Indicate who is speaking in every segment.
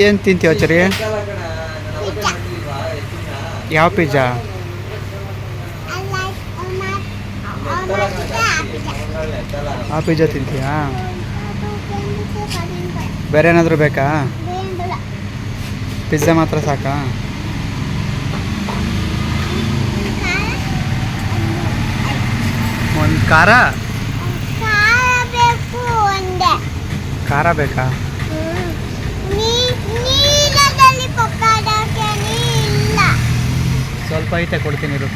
Speaker 1: ಏನು ತಿಂತೀವ ಚರಿ? ಯಾವ ಪಿಜ್ಜಾ? ಆ ಪಿಜ್ಜಾ ತಿಂತೀಯಾ? ಬೇರೆ ಏನಾದರೂ ಬೇಕಾ? ಪಿಜ್ಜಾ ಮಾತ್ರ ಸಾಕಾ? ಒಂದು ಖಾರ ಬೇಕಾ? ಸ್ವಲ್ಪ ಐತೆ ಕೊಡ್ತೀನಿ ಇರು.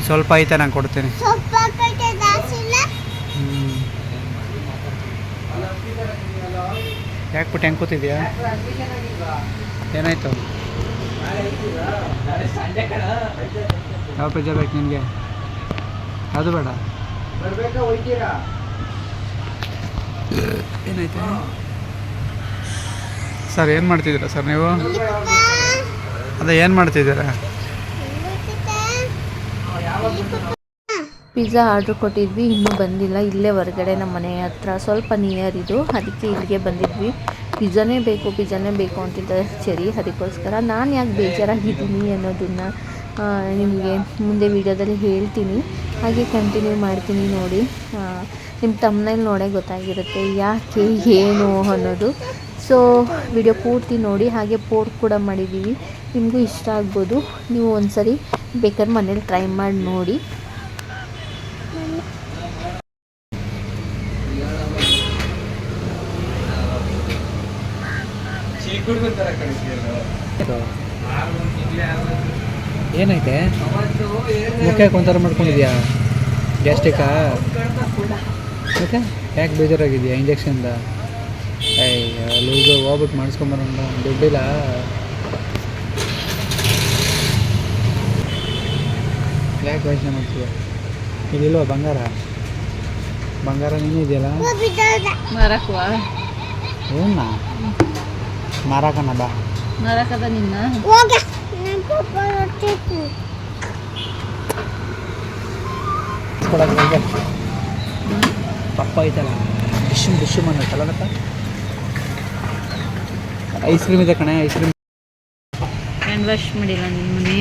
Speaker 1: ಸ್ವಲ್ಪ ಐತೆ ನಾನು ಕೊಡ್ತೀನಿ. ಯಾಕೆ ಬಿಟ್ಟು ಹೆಂಗೆ ಕೂತಿದ್ಯಾ? ಏನಾಯ್ತು? ಯಾವ ಪಿಜ್ಜಾ ಬೇಕು ನಿನಗೆ? ಅದು ಬೇಡ. ಏನಾಯ್ತು ಸರ್? ಏನು ಮಾಡ್ತಿದ್ದೀರಾ ಸರ್ ನೀವು? ಅದೇ ಏನು ಮಾಡ್ತಿದ್ದೀರಾ?
Speaker 2: ಪಿಜ್ಜಾ ಆರ್ಡ್ರ್ ಕೊಟ್ಟಿದ್ವಿ, ಇನ್ನೂ ಬಂದಿಲ್ಲ. ಇಲ್ಲೇ ಹೊರಗಡೆ ನಮ್ಮ ಮನೆ ಹತ್ರ ಸ್ವಲ್ಪ ನಿಯರ್ ಇದು, ಅದಕ್ಕೆ ಇಲ್ಲಿಗೆ ಬಂದಿದ್ವಿ. ಪಿಜ್ಜಾನೇ ಬೇಕು ಅಂತಿದ್ದೆ ಸರಿ. ಅದಕ್ಕೋಸ್ಕರ ನಾನು ಯಾಕೆ ಬೇಜಾರಾಗಿದ್ದೀನಿ ಅನ್ನೋದನ್ನು ನಿಮಗೆ ಮುಂದೆ ವೀಡಿಯೋದಲ್ಲಿ ಹೇಳ್ತೀನಿ. ಹಾಗೆ ಕಂಟಿನ್ಯೂ ಮಾಡ್ತೀನಿ ನೋಡಿ. ನಿಮ್ಮ ತಮ್ಮನೇಲಿ ನೋಡೇ ಗೊತ್ತಾಗಿರುತ್ತೆ ಯಾಕೆ ಏನು ಅನ್ನೋದು. ಸೊ ವಿಡಿಯೋ ಪೂರ್ತಿ ನೋಡಿ. ಹಾಗೆ ಪೋರ್ಕ್ ಕೂಡ ಮಾಡಿದ್ದೀವಿ, ನಿಮಗೂ ಇಷ್ಟ ಆಗ್ಬೋದು. ನೀವು ಒಂದ್ಸರಿ ಬೇಕಾದ್ರೆ ಮನೇಲಿ ಟ್ರೈ ಮಾಡಿ ನೋಡಿ.
Speaker 1: ಏನೈತೆ? ಮುಖ್ಯಕ್ಕೆ ಒಂಥರ ಮಾಡ್ಕೊಂಡಿದ್ಯಾ? ಗ್ಯಾಸ್ಟ್ರಿಕಾ? ಓಕೆ, ಯಾಕೆ ಬೇಜಾರಾಗಿದೆಯಾ ಇಂಜೆಕ್ಷನ್ದ? ಲೂಸು ಹೋಗ್ಬಿಟ್ಟು ಮಾಡಿಸ್ಕೊಂಬರೋಣ, ದುಡ್ಡಿಲ್ಲ. ಯಾಕೆ ಯೋಚನೆ ಮಾಡ್ತೀಯ? ಇದಿಲ್ವ ಬಂಗಾರ? ನೀನು ಇದೆಯಲ್ಲ
Speaker 2: ಮಾರಕ್ವಾ?
Speaker 1: ಏನ ಮಾರಾಕನ ಬಾ
Speaker 2: ಮಾರಾಕದ ನಿನ್ನ
Speaker 1: ಪಪ್ಪ ಐತಲ್ಲ, ಡಿಶ್ ಅನ್ನತ್ತಲ್ಲಪ್ಪ. ಐಸ್ ಕ್ರೀಮ್ ಇದೆ ಕಣೆ, ಐಸ್ ಕ್ರೀಮ್
Speaker 2: ಹ್ಯಾಂಡ್ ವಾಶ್ ಮಾಡಿಲ್ಲ ನಿಮ್ಮ ಮನೆ?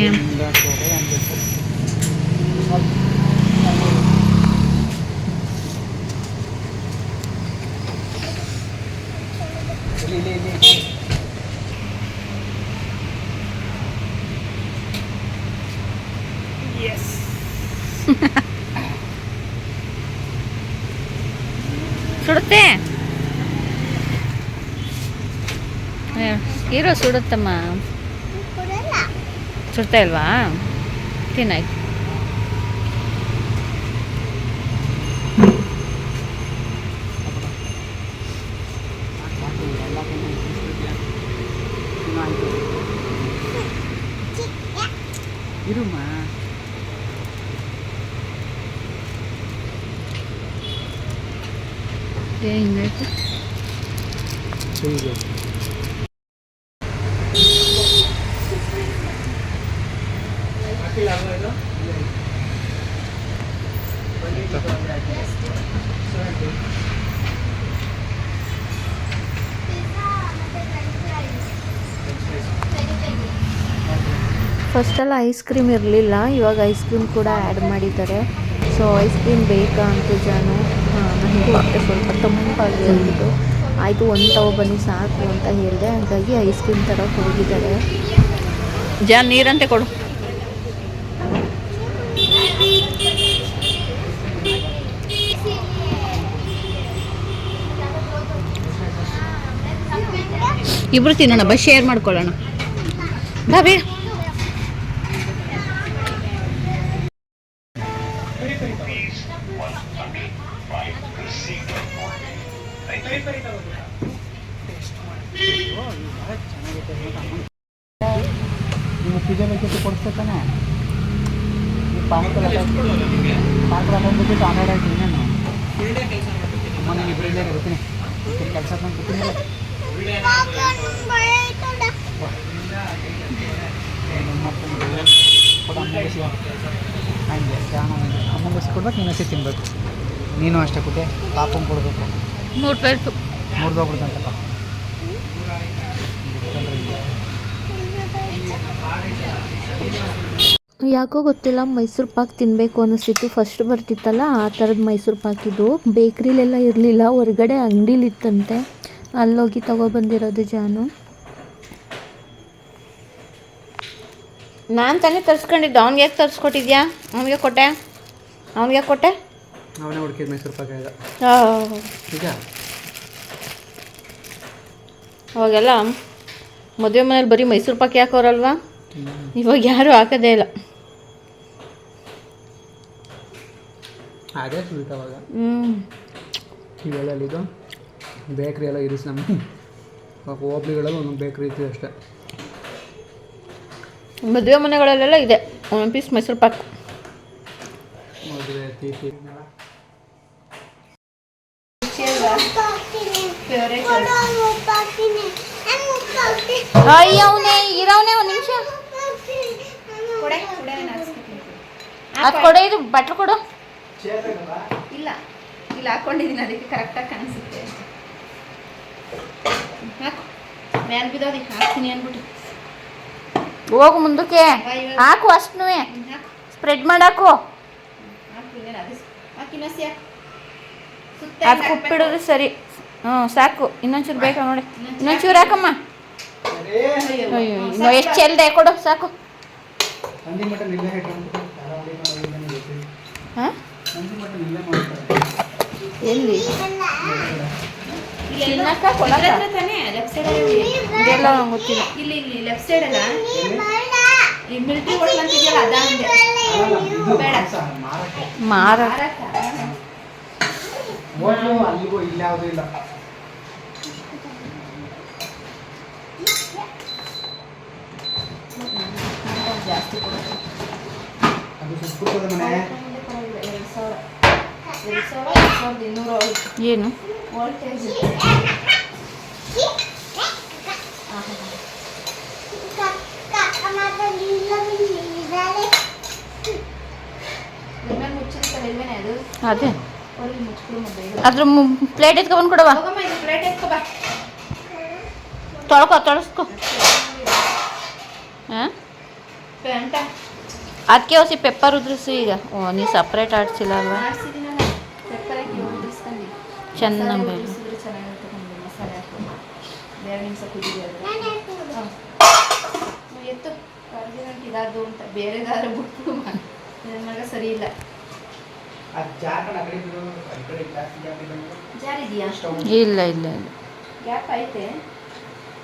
Speaker 2: ಸುಡುತ್ತೆ ಇರೋ, ಸುಡುತ್ತಮ್ಮ. ಸುಡ್ತಾ ಇಲ್ವಾ? ತಿನ್ನಾಯ್ತು.
Speaker 1: ಇರುಮ್ಮ
Speaker 2: ಹಿಂಗಾಯ್ತು. ಫಸ್ಟೆಲ್ಲ ಐಸ್ ಕ್ರೀಮ್ ಇರಲಿಲ್ಲ, ಇವಾಗ ಐಸ್ ಕ್ರೀಮ್ ಕೂಡ ಆ್ಯಡ್ ಮಾಡಿದ್ದಾರೆ. ಸೊ ಐಸ್ ಕ್ರೀಮ್ ಬೇಕಾ ಅಂತ ಜಾನು ನನಗೂ ಹೊಟ್ಟೆ ಸ್ವಲ್ಪ ತಂಪಾಗಿ ಹೇಳ್ಬಿಟ್ಟು ಆಯಿತು ಒಂದು ತಗೋ ಬನ್ನಿ ಸಾಕು ಅಂತ ಹೇಳಿದೆ. ಹಾಗಾಗಿ ಐಸ್ ಕ್ರೀಮ್ ತರೋಕೆ ಹೋಗಿದ್ದಾರೆ. ಜಾನ್ ನೀರಂತೆ ಕೊಡು. ಇಬ್ರು ತಿನ್ನೋಣ ಬಸ್ ಶೇರ್ ಮಾಡ್ಕೊಳ್ಳೋಣ. ಬಾಬಿ
Speaker 1: ನೀವು ಪಿಜ್ಜಾ ಬೇಕಿತ್ತು ಕೊಡಿಸ್ತಾನೆ. ಪಾರ್ಕ್ ಬಂದುಬಿಟ್ಟು ಆಮೇಲೆ ಆಯ್ತು. ಇನ್ನೇನು ಅಮ್ಮ ನಾನು ಇಬ್ಬರಿಂದ ಇರ್ತೀನಿ, ಕೆಲಸ ಬಂದ್ಬಿಡ್ತೀನಿ. ಹಂಗೆ ಅಮ್ಮಂಗೆ ಕೊಡ್ಬೇಕು, ನೀನು ಹಸಿ ತಿನ್ಬೇಕು. ನೀನು ಅಷ್ಟೇ ಕುಟೆ ಪಾಪಂಗೆ ಕೊಡಬೇಕು.
Speaker 2: 3 ಪ್ಲೇಟು
Speaker 1: ಮುರಿದೋಗ್ಬಿಡ್ತಂತಪ್ಪ.
Speaker 2: ಯಾಕೋ ಗೊತ್ತಿಲ್ಲ, ಮೈಸೂರು ಪಾಕ್ ತಿನ್ನಬೇಕು ಅನ್ನಿಸ್ತಿತ್ತು. ಫಸ್ಟ್ ಬರ್ತಿತ್ತಲ್ಲ ಆ ಥರದ್ದು ಮೈಸೂರು ಪಾಕ್ ಇದು. ಬೇಕ್ರಿಲೆಲ್ಲ ಇರಲಿಲ್ಲ, ಹೊರಗಡೆ ಅಂಗಡಿಲಿತ್ತಂತೆ, ಅಲ್ಲೋಗಿ ತೊಗೊಬಂದಿರೋದು ಜಾನು. ನಾನು ತಾನೇ ತರಿಸ್ಕೊಂಡಿದ್ದು, ಅವ್ನಿಗೆ ಯಾಕೆ ತರಿಸ್ಕೊಟ್ಟಿದ್ಯಾ? ಅವನಿಗೆ ಕೊಟ್ಟೆ, ಅವನಿಗೆ ಕೊಟ್ಟೆ,
Speaker 1: ಅವನೇ ಹುಡುಕಿದ ಮೈಸೂರು ಪಾಕ ಈಗ.
Speaker 2: ಅವಾಗೆಲ್ಲ ಮದುವೆ ಮನೇಲಿ ಬರೀ ಮೈಸೂರು ಪಾಕ್ ಹಾಕೋರಲ್ವಾ, ಇವಾಗ ಯಾರೂ ಹಾಕೋದೇ ಇಲ್ಲ.
Speaker 1: ಅದೇ ಸ್ವೀಟ್ ಅವಾಗ. ಇವೆಲ್ಲ ಇದು ಬೇಕ್ರಿ ಎಲ್ಲ ಇರಿಸಿ ನಮ್ಮ ಹೋಬ್ಳಿಗಳಲ್ಲಿ ಒಂದೊಂದು ಬೇಕ್ರಿ ಇತ್ತು ಅಷ್ಟೇ.
Speaker 2: ಮದುವೆ ಮನೆಗಳಲ್ಲೆಲ್ಲ ಇದೆ ಒಂದೊಂದು ಪೀಸ್ ಮೈಸೂರು ಪಾಕ್.
Speaker 1: ಮದುವೆ ತೀಟಿ
Speaker 2: ಅಯ್ಯವನೇ ಇರವನೇ ಒಂದು ನಿಮಿಷ ಅದು ಕೊಡೆ, ಇದು ಬಟ್ಲು ಕೊಡು.
Speaker 3: ಇಲ್ಲ ಇಲ್ಲ ಹಾಕೊಂಡಿದ್ದೀನಿ, ಅದಕ್ಕೆ ಕರೆಕ್ಟಾಗಿ ಕಾಣಿಸುತ್ತೆ. ಹಾಕು ಮ್ಯಾಲೆ ಬಿದ್ದೋದಿ, ಹಾಕ್ತೀನಿ ಅಂದ್ಬಿಟ್ಟು.
Speaker 2: ಹೋಗು ಮುಂದಕ್ಕೆ ಹಾಕು, ಅಷ್ಟೂ ಸ್ಪ್ರೆಡ್ ಮಾಡಾಕು. ಅದು ಕುಪ್ಪಿಡೋದು ಸರಿ. ಹ್ಞೂ ಸಾಕು, ಇನ್ನೊಂಚೂರು ಬೇಕಾ ನೋಡಿ, ಇನ್ನೊಂಚೂರು ಹಾಕಮ್ಮ. ಅಯ್ಯೋ ಎಷ್ಟು ಚೆಲ್ದೆ ಕೊಡು, ಸಾಕು. ಹಾಂ ಎಲ್ಲಿ ಇದೆಲ್ಲ ಗೊತ್ತಿಲ್ಲ.
Speaker 3: ಇಲ್ಲಿ ಇಲ್ಲಿ ಲೆಫ್ಟ್ ಸೈಡ್ ಅಲ್ಲ, ಈ ಮಿಲ್ಟ್ರಿ ಹೋಟೆಲ್ ಅಂತಿದೆಯಲ್ಲ ಅದ ಬೇಡ
Speaker 2: ಮಾರಾಟ.
Speaker 1: ಅಲ್ಲಿಗೂ ಇಲ್ಲ, ಯಾವುದೂ ಇಲ್ಲ.
Speaker 3: ಜಾಸ್ತಿ ಕೊಡುತ್ತೆ.
Speaker 1: ಅದು ಸುತ್ತದ ಮನೆ
Speaker 3: 2,200
Speaker 2: ಏನು
Speaker 3: ವೋಲ್ಟೇಜ್.
Speaker 2: ಅದೇ ಅದ್ರ ಪ್ಲೇಟ್ ಎತ್ಕೊಬಂದು ಕೊಡವ, ತೊಳಸ್ಕೊ. ಹಾಂ ಅದಕ್ಕೆ ಹೊಸಿ ಪೆಪ್ಪರ್ ಉದ್ರಿಸಿ. ಈಗ ನೀವು ಸಪ್ರೇಟ್ ಆಡ್ಸಿಲ್ಲ ಅಲ್ವಾ, ಚೆನ್ನಾಗಿ
Speaker 3: ಎತ್ತು ಇದಾದ್ದು ಅಂತ ಬೇರೆದಾದ್ರೆ ಬಿಟ್ಟು ನನ್ನ ಮಗ ಸರಿ ಇಲ್ಲ. ಜಾರಿದೆಯಾ?
Speaker 2: ಇಲ್ಲ ಇಲ್ಲ ಇಲ್ಲ,
Speaker 3: ಗ್ಯಾಪ್ ಐತೆ.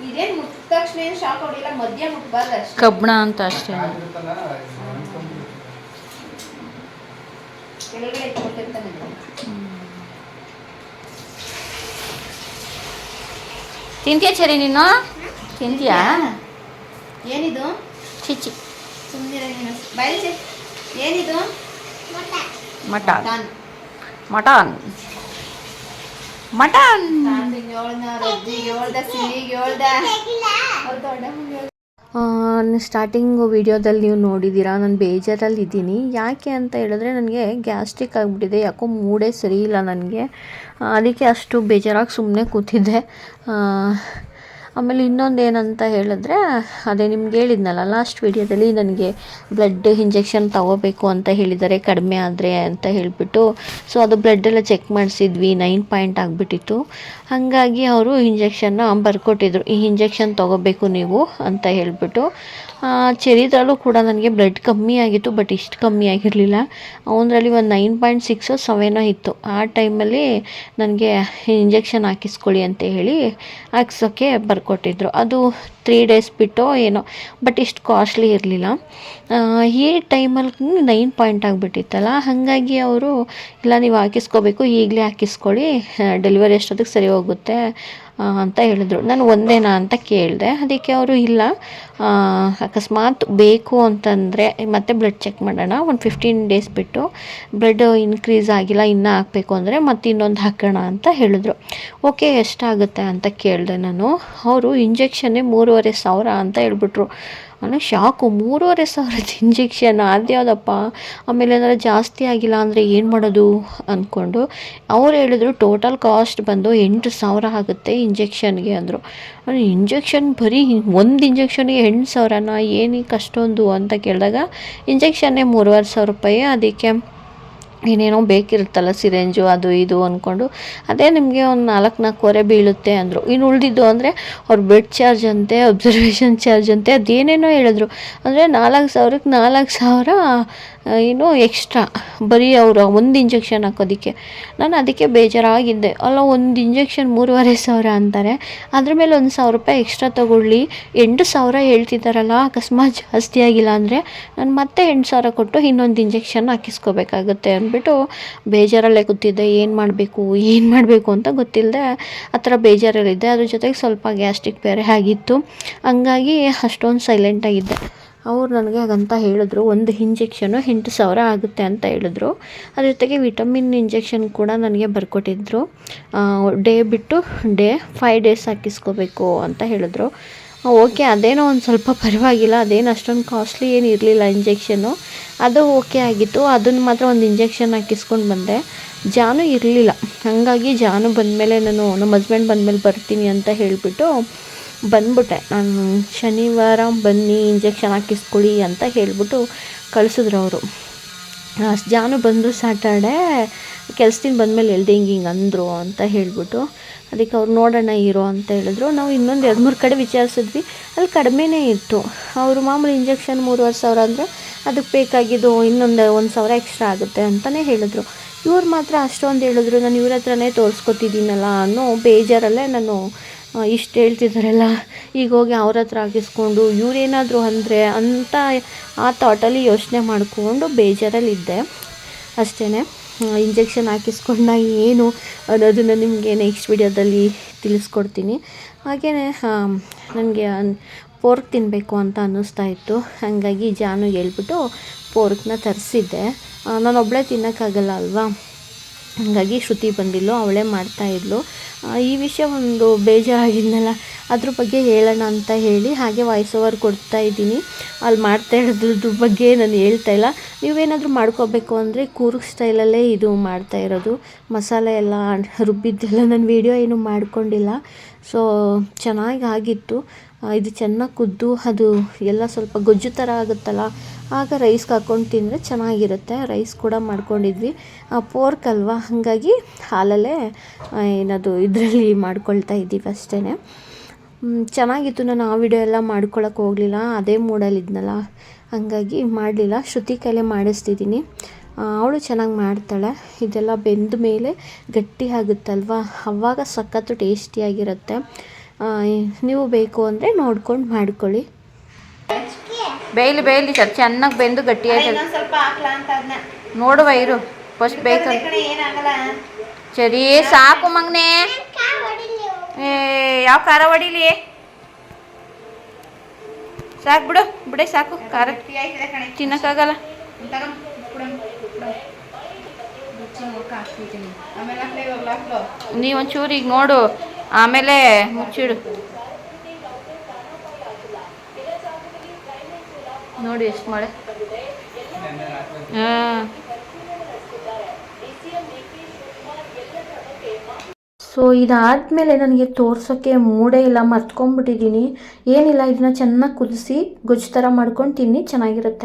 Speaker 3: ಇದೇನು ಮುಟ್ಟ ತಕ್ಷಣ ಏನು ಶಾಕ್ ಹೊಡಿಲ್ಲ, ಮಧ್ಯ ಮುಟ್ಬಾರ್ದು ಅಷ್ಟೇ.
Speaker 2: ಕಬ್ಬಣ ಅಂತ ಅಷ್ಟೇ.
Speaker 3: ಕೆಳಗಡೆ ಇಟ್ಕೊಟ್ಟಿರ್ತಾನೆ.
Speaker 2: ತಿಂತೀಯ ಸರಿ ನೀನು? ತಿಂತೀಯಾ?
Speaker 3: ಏನಿದು?
Speaker 2: ಚಿಚ್ಚಿ
Speaker 3: ಸುಮ್ಮನೆ ಬಯಲು. ಏನಿದು?
Speaker 2: Mutton mutton mutton. ಸ್ಟಾರ್ಟಿಂಗ್ ವಿಡಿಯೋದಲ್ಲಿ ನೀವು ನೋಡಿದ್ದೀರಾ, ನಾನು ಬೇಜಾರಲ್ಲಿ ಇದ್ದೀನಿ. ಯಾಕೆ ಅಂತ ಹೇಳಿದ್ರೆ ನನಗೆ ಗ್ಯಾಸ್ಟ್ರಿಕ್ ಆಗಿಬಿಟ್ಟಿದೆ, ಯಾಕೋ ಮೂಡೇ ಸರಿ ಇಲ್ಲ ನನಗೆ. ಅದಕ್ಕೆ ಅಷ್ಟು ಬೇಜಾರಾಗಿ ಸುಮ್ಮನೆ ಕೂತಿದ್ದೆ. ಆಮೇಲೆ ಇನ್ನೊಂದು ಏನಂತ ಹೇಳಿದ್ರೆ, ಅದೇ ನಿಮ್ಗೆ ಹೇಳಿದ್ನಲ್ಲ ಲಾಸ್ಟ್ ವಿಡಿಯೋದಲ್ಲಿ, ನನಗೆ ಬ್ಲಡ್ ಇಂಜೆಕ್ಷನ್ ತೊಗೋಬೇಕು ಅಂತ ಹೇಳಿದ್ದಾರೆ ಕಡಿಮೆ ಆದರೆ ಅಂತ ಹೇಳಿಬಿಟ್ಟು. ಸೊ ಅದು ಬ್ಲಡ್ಡೆಲ್ಲ ಚೆಕ್ ಮಾಡಿಸಿದ್ವಿ, 9 ಪಾಯಿಂಟ್ ಆಗಿಬಿಟ್ಟಿತ್ತು. ಹಾಗಾಗಿ ಅವರು ಇಂಜೆಕ್ಷನ್ನ ಬರ್ಕೊಟ್ಟಿದ್ರು, ಈ ಇಂಜೆಕ್ಷನ್ ತೊಗೋಬೇಕು ನೀವು ಅಂತ ಹೇಳಿಬಿಟ್ಟು. ಚೆರಿದ್ರಲ್ಲೂ ಕೂಡ ನನಗೆ ಬ್ಲಡ್ ಕಮ್ಮಿ ಆಗಿತ್ತು, ಬಟ್ ಇಷ್ಟು ಕಮ್ಮಿ ಆಗಿರಲಿಲ್ಲ. ಅವನರಲ್ಲಿ ಒಂದು 9.6 7 ಇತ್ತು. ಆ ಟೈಮಲ್ಲಿ ನನಗೆ ಇಂಜೆಕ್ಷನ್ ಹಾಕಿಸ್ಕೊಳ್ಳಿ ಅಂತ ಹೇಳಿ ಹಾಕ್ಸೋಕ್ಕೆ ಬರ್ಕೊಟ್ಟಿದ್ರು. ಅದು 3 days ಬಿಟ್ಟು ಏನೋ, ಬಟ್ ಇಷ್ಟು ಕಾಸ್ಟ್ಲಿ ಇರಲಿಲ್ಲ. ಈ ಟೈಮಲ್ಲಿ 9 ಪಾಯಿಂಟ್ ಆಗಿಬಿಟ್ಟಿತ್ತಲ್ಲ, ಹಾಗಾಗಿ ಅವರು ಇಲ್ಲ ನೀವು ಹಾಕಿಸ್ಕೋಬೇಕು, ಈಗಲೇ ಹಾಕಿಸ್ಕೊಳ್ಳಿ, ಡೆಲಿವರಿ ಅಷ್ಟೊತ್ತಿಗೆ ಸರಿ ಹೋಗುತ್ತೆ ಅಂತ ಹೇಳಿದ್ರು. ನಾನು ಒಂದೇನಾ ಅಂತ ಕೇಳಿದೆ. ಅದಕ್ಕೆ ಅವರು ಇಲ್ಲ, ಅಕಸ್ಮಾತ್ ಬೇಕು ಅಂತಂದರೆ ಮತ್ತೆ ಬ್ಲಡ್ ಚೆಕ್ ಮಾಡೋಣ, ಒಂದು 15 days ಬಿಟ್ಟು ಬ್ಲಡ್ ಇನ್ಕ್ರೀಸ್ ಆಗಿಲ್ಲ ಇನ್ನೂ ಹಾಕಬೇಕು ಅಂದರೆ ಮತ್ತೆ ಇನ್ನೊಂದು ಹಾಕೋಣ ಅಂತ ಹೇಳಿದ್ರು. ಓಕೆ ಎಷ್ಟಾಗುತ್ತೆ ಅಂತ ಕೇಳಿದೆ ನಾನು. ಅವರು ಇಂಜೆಕ್ಷನ್ನೇ 3,500 ಅಂತ ಹೇಳ್ಬಿಟ್ರು. ಅನ್ನೋ ಶಾಕು. 3,500 ಇಂಜೆಕ್ಷನ್ ಅದ್ಯಾವುದಪ್ಪ, ಆಮೇಲೆ ಏನಾದ್ರು ಜಾಸ್ತಿ ಆಗಿಲ್ಲ ಅಂದರೆ ಏನು ಮಾಡೋದು ಅಂದ್ಕೊಂಡು ಅವ್ರು ಹೇಳಿದ್ರು ಟೋಟಲ್ ಕಾಸ್ಟ್ ಬಂದು 8,000 ಆಗುತ್ತೆ ಇಂಜೆಕ್ಷನ್ಗೆ ಅಂದರು. ಇಂಜೆಕ್ಷನ್ ಬರೀ ಒಂದು ಇಂಜೆಕ್ಷನ್ಗೆ 8,000ನಾ, ಏನಕ್ಕೆ ಅಷ್ಟೊಂದು ಅಂತ ಕೇಳಿದಾಗ ಇಂಜೆಕ್ಷನ್ನೇ 3,500 ರೂಪಾಯಿ, ಅದಕ್ಕೆ ಏನೇನೋ ಬೇಕಿರುತ್ತಲ್ಲ ಸಿರೆಂಜು ಅದು ಇದು ಅಂದ್ಕೊಂಡು ಅದೇ ನಿಮಗೆ ಒಂದು 4,000 ಬೀಳುತ್ತೆ ಅಂದರು. ಇನ್ನು ಉಳಿದಿದ್ದು ಅಂದರೆ ಅವ್ರ ಬೆಡ್ ಚಾರ್ಜ್ ಅಂತೆ, ಅಬ್ಸರ್ವೇಷನ್ ಚಾರ್ಜ್ ಅಂತೆ, ಅದೇನೇನೋ ಹೇಳಿದ್ರು. ಅಂದರೆ 4,000ಕ್ಕೆ 4,000 ಏನು ಎಕ್ಸ್ಟ್ರಾ ಬರೀ ಅವರು ಒಂದು ಇಂಜೆಕ್ಷನ್ ಹಾಕೋದಕ್ಕೆ. ನಾನು ಅದಕ್ಕೆ ಬೇಜಾರಾಗಿದ್ದೆ. ಅಲ್ಲ, ಒಂದು ಇಂಜೆಕ್ಷನ್ 3,500 ಅಂತಾರೆ, ಅದ್ರ ಮೇಲೆ 1,000 ರೂಪಾಯಿ ಎಕ್ಸ್ಟ್ರಾ ತೊಗೊಳ್ಳಿ, 8,000 ಹೇಳ್ತಿದ್ದಾರಲ್ಲ, ಅಕಸ್ಮಾತ್ ಜಾಸ್ತಿ ಆಗಿಲ್ಲ ಅಂದರೆ ನಾನು ಮತ್ತೆ 8,000 ಕೊಟ್ಟು ಇನ್ನೊಂದು ಇಂಜೆಕ್ಷನ್ ಹಾಕಿಸ್ಕೋಬೇಕಾಗುತ್ತೆ ಅಂದ್ಬಿಟ್ಟು ಬೇಜಾರಲ್ಲೇ ಕೂತಿದ್ದೆ. ಏನು ಮಾಡಬೇಕು ಅಂತ ಗೊತ್ತಿಲ್ಲದೆ ಆ ಥರ ಬೇಜಾರಲ್ಲಿದ್ದೆ. ಅದ್ರ ಜೊತೆಗೆ ಸ್ವಲ್ಪ ಗ್ಯಾಸ್ಟ್ರಿಕ್ ಬೇರೆ ಆಗಿತ್ತು, ಹಂಗಾಗಿ ಅಷ್ಟೊಂದು ಸೈಲೆಂಟಾಗಿದ್ದೆ. ಅವ್ರು ನನಗೆ ಹಾಗಂತ ಹೇಳಿದ್ರು, ಒಂದು ಇಂಜೆಕ್ಷನು 8,000 ಆಗುತ್ತೆ ಅಂತ ಹೇಳಿದ್ರು. ಅದ್ರ ಜೊತೆಗೆ ವಿಟಮಿನ್ ಇಂಜೆಕ್ಷನ್ ಕೂಡ ನನಗೆ ಬರ್ಕೊಟ್ಟಿದ್ರು. ಡೇ ಬಿಟ್ಟು ಡೇ 5 ಡೇಸ್ ಹಾಕಿಸ್ಕೋಬೇಕು ಅಂತ ಹೇಳಿದ್ರು. ಓಕೆ, ಅದೇನೋ ಒಂದು ಸ್ವಲ್ಪ ಪರವಾಗಿಲ್ಲ, ಅದೇನು ಅಷ್ಟೊಂದು ಕಾಸ್ಟ್ಲಿ ಏನು ಇರಲಿಲ್ಲ ಇಂಜೆಕ್ಷನ್ನು, ಅದು ಓಕೆ ಆಗಿತ್ತು. ಅದನ್ನು ಮಾತ್ರ ಒಂದು ಇಂಜೆಕ್ಷನ್ ಹಾಕಿಸ್ಕೊಂಡು ಬಂದೆ. ಜಾನು ಇರಲಿಲ್ಲ, ಹಾಗಾಗಿ ಜಾನು ಬಂದಮೇಲೆ ನಮ್ಮ ಹಸ್ಬೆಂಡ್ ಬಂದಮೇಲೆ ಬರ್ತೀನಿ ಅಂತ ಹೇಳಿಬಿಟ್ಟು ಬಂದ್ಬಿಟ್ಟೆ. ನಾನು ಶನಿವಾರ ಬನ್ನಿ ಇಂಜೆಕ್ಷನ್ ಹಾಕಿಸ್ಕೊಳ್ಳಿ ಅಂತ ಹೇಳಿಬಿಟ್ಟು ಕಳಿಸಿದ್ರು ಅವರು. ಜಾನು ಬಂದು ಸ್ಯಾಟರ್ಡೆ ಕೆಲಸದಿಂದ ಬಂದಮೇಲೆ ಹೇಳ್ದೆ ಹಿಂಗೆ ಅಂದರು ಅಂತ ಹೇಳಿಬಿಟ್ಟು, ಅದಕ್ಕೆ ಅವ್ರು ನೋಡೋಣ ಇರೋ ಅಂತ ಹೇಳಿದ್ರು. ನಾವು ಇನ್ನೊಂದು 2-3 ಕಡೆ ವಿಚಾರಿಸಿದ್ವಿ, ಅಲ್ಲಿ ಕಡಿಮೆನೇ ಇತ್ತು. ಅವರು ಮಾಮೂಲಿ ಇಂಜೆಕ್ಷನ್ 3,500 ಅಂದರೆ ಅದಕ್ಕೆ ಬೇಕಾಗಿದ್ದು ಇನ್ನೊಂದು 1,000 ಎಕ್ಸ್ಟ್ರಾ ಆಗುತ್ತೆ ಅಂತಲೇ ಹೇಳಿದ್ರು. ಇವ್ರು ಮಾತ್ರ ಅಷ್ಟೊಂದು ಹೇಳಿದ್ರು. ನಾನು ಇವ್ರ ಹತ್ರನೇ ತೋರಿಸ್ಕೊತಿದ್ದೀನಲ್ಲ ಅನ್ನೋ ಬೇಜಾರಲ್ಲೇ ನಾನು ಇಷ್ಟು ಹೇಳ್ತಿದ್ದಾರಲ್ಲ, ಈಗ ಹೋಗಿ ಅವ್ರ ಹತ್ರ ಹಾಕಿಸ್ಕೊಂಡು ಇವರೇನಾದರೂ ಅಂದರೆ ಅಂತ ಆ ಥಾಟಲ್ಲಿ ಯೋಚನೆ ಮಾಡಿಕೊಂಡು ಬೇಜಾರಲ್ಲಿದ್ದೆ ಅಷ್ಟೇ. ಇಂಜೆಕ್ಷನ್ ಹಾಕಿಸ್ಕೊಂಡ ಏನು ಅನ್ನೋದನ್ನು ನಿಮಗೆ ನೆಕ್ಸ್ಟ್ ವಿಡಿಯೋದಲ್ಲಿ ತಿಳಿಸ್ಕೊಡ್ತೀನಿ. ಹಾಗೆಯೇ ನನಗೆ ಪೋರ್ಕ್ ತಿನ್ನಬೇಕು ಅಂತ ಅನ್ನಿಸ್ತಾ ಇತ್ತು, ಹಾಗಾಗಿ ಜಾನು ಹೇಳ್ಬಿಟ್ಟು ಪೋರ್ಕ್ನ ತರಿಸಿದ್ದೆ. ನಾನು ಒಬ್ಬಳೇ ತಿನ್ನೋಕ್ಕಾಗಲ್ಲ ಅಲ್ವಾ, ಹಾಗಾಗಿ ಶ್ರುತಿ ಬಂದಿಲ್ಲ, ಅವಳೇ ಮಾಡ್ತಾಯಿದ್ಲು. ಈ ವಿಷಯ ಒಂದು ಬೇಜಾರಾಗಿದ್ನಲ್ಲ, ಅದ್ರ ಬಗ್ಗೆ ಹೇಳೋಣ ಅಂತ ಹೇಳಿ ಹಾಗೆ ವಾಯ್ಸ್ ಓವರ್ ಕೊಡ್ತಾಯಿದ್ದೀನಿ. ಅಲ್ಲಿ ಮಾಡ್ತಾ ಇರೋದ್ರ ಬಗ್ಗೆ ನಾನು ಹೇಳ್ತಾಯಿಲ್ಲ. ನೀವೇನಾದರೂ ಮಾಡ್ಕೋಬೇಕು ಅಂದರೆ ಕೂರ್ಗ್ ಸ್ಟೈಲಲ್ಲೇ ಇದು ಮಾಡ್ತಾಯಿರೋದು. ಮಸಾಲೆ ಎಲ್ಲ ರುಬ್ಬಿದ್ದೆಲ್ಲ ನಾನು ವೀಡಿಯೋ ಏನೂ ಮಾಡ್ಕೊಂಡಿಲ್ಲ. ಸೊ ಚೆನ್ನಾಗಿ ಆಗಿತ್ತು. ಇದು ಚೆನ್ನಾಗಿ ಕುದ್ದು ಅದು ಎಲ್ಲ ಸ್ವಲ್ಪ ಗೊಜ್ಜು ಥರ ಆಗುತ್ತಲ್ಲ, ಆಗ ರೈಸ್ಗೆ ಹಾಕ್ಕೊಂಡು ತಿಂದರೆ ಚೆನ್ನಾಗಿರುತ್ತೆ. ರೈಸ್ ಕೂಡ ಮಾಡ್ಕೊಂಡಿದ್ವಿ. ಪೋರ್ಕ್ ಅಲ್ವಾ, ಹಾಗಾಗಿ ಹಾಲಲ್ಲೇ ಏನದು ಇದರಲ್ಲಿ ಮಾಡ್ಕೊಳ್ತಾ ಇದ್ದೀವಿ ಅಷ್ಟೇ. ಚೆನ್ನಾಗಿತ್ತು. ನಾನು ಆ ವಿಡಿಯೋ ಎಲ್ಲ ಮಾಡ್ಕೊಳಕ್ಕೆ ಹೋಗಲಿಲ್ಲ, ಅದೇ ಮೂಡಲ್ಲಿದ್ನಲ್ಲ, ಹಾಗಾಗಿ ಮಾಡಲಿಲ್ಲ. ಶ್ರುತಿ ಕೈಲೇ ಮಾಡಿಸ್ತಿದ್ದೀನಿ, ಅವಳು ಚೆನ್ನಾಗಿ ಮಾಡ್ತಾಳೆ. ಇದೆಲ್ಲ ಬೆಂದ ಮೇಲೆ ಗಟ್ಟಿ ಆಗುತ್ತಲ್ವ, ಆವಾಗ ಸಖತ್ತು ಟೇಸ್ಟಿಯಾಗಿರುತ್ತೆ. ನೀವು ಬೇಕು ಅಂದರೆ ನೋಡ್ಕೊಂಡು ಮಾಡ್ಕೊಳ್ಳಿ. ಬೇಯಲಿ ಚೆನ್ನಾಗಿ ಬೆಂದು ಗಟ್ಟಿ ಆಯ್ತದೆ.
Speaker 3: ಸ್ವಲ್ಪ ಹಾಕ್ಲಾ ಅಂತ ಅದನ್ನ
Speaker 2: ನೋಡುವ ಇರು, ಫಸ್ಟ್ ಬೇಕಲ್ಲ.
Speaker 3: ಏನಾಗಲ್ಲ,
Speaker 2: ಸರಿ ಸಾಕು ಮಗನೇ. ಯಾವ ಖಾರ ಹೊಡಿಲಿ, ಸಾಕು ಬಿಡೆ ಸಾಕು. ಖಾರ ತಿನ್ನಕ್ಕಾಗಲ್ಲ. ನೀವೊಂಚೂರು ಈಗ ನೋಡು, ಆಮೇಲೆ ಮುಚ್ಚಿಡು. ನೋಡಿ ಎಷ್ಟು ಮಳೆ. ಹಾಂ, ಸೊ ಇದಾದಮೇಲೆ ನನಗೆ ತೋರ್ಸೋಕ್ಕೆ ಮೂಡೇ ಇಲ್ಲ, ಮರ್ತ್ಕೊಂಡ್ಬಿಟ್ಟಿದ್ದೀನಿ. ಏನಿಲ್ಲ, ಇದನ್ನು ಚೆನ್ನಾಗಿ ಕುದಿಸಿ ಗೊಜ್ಜು ಥರ ಮಾಡ್ಕೊಂಡು ತಿನ್ನಿ, ಚೆನ್ನಾಗಿರುತ್ತೆ.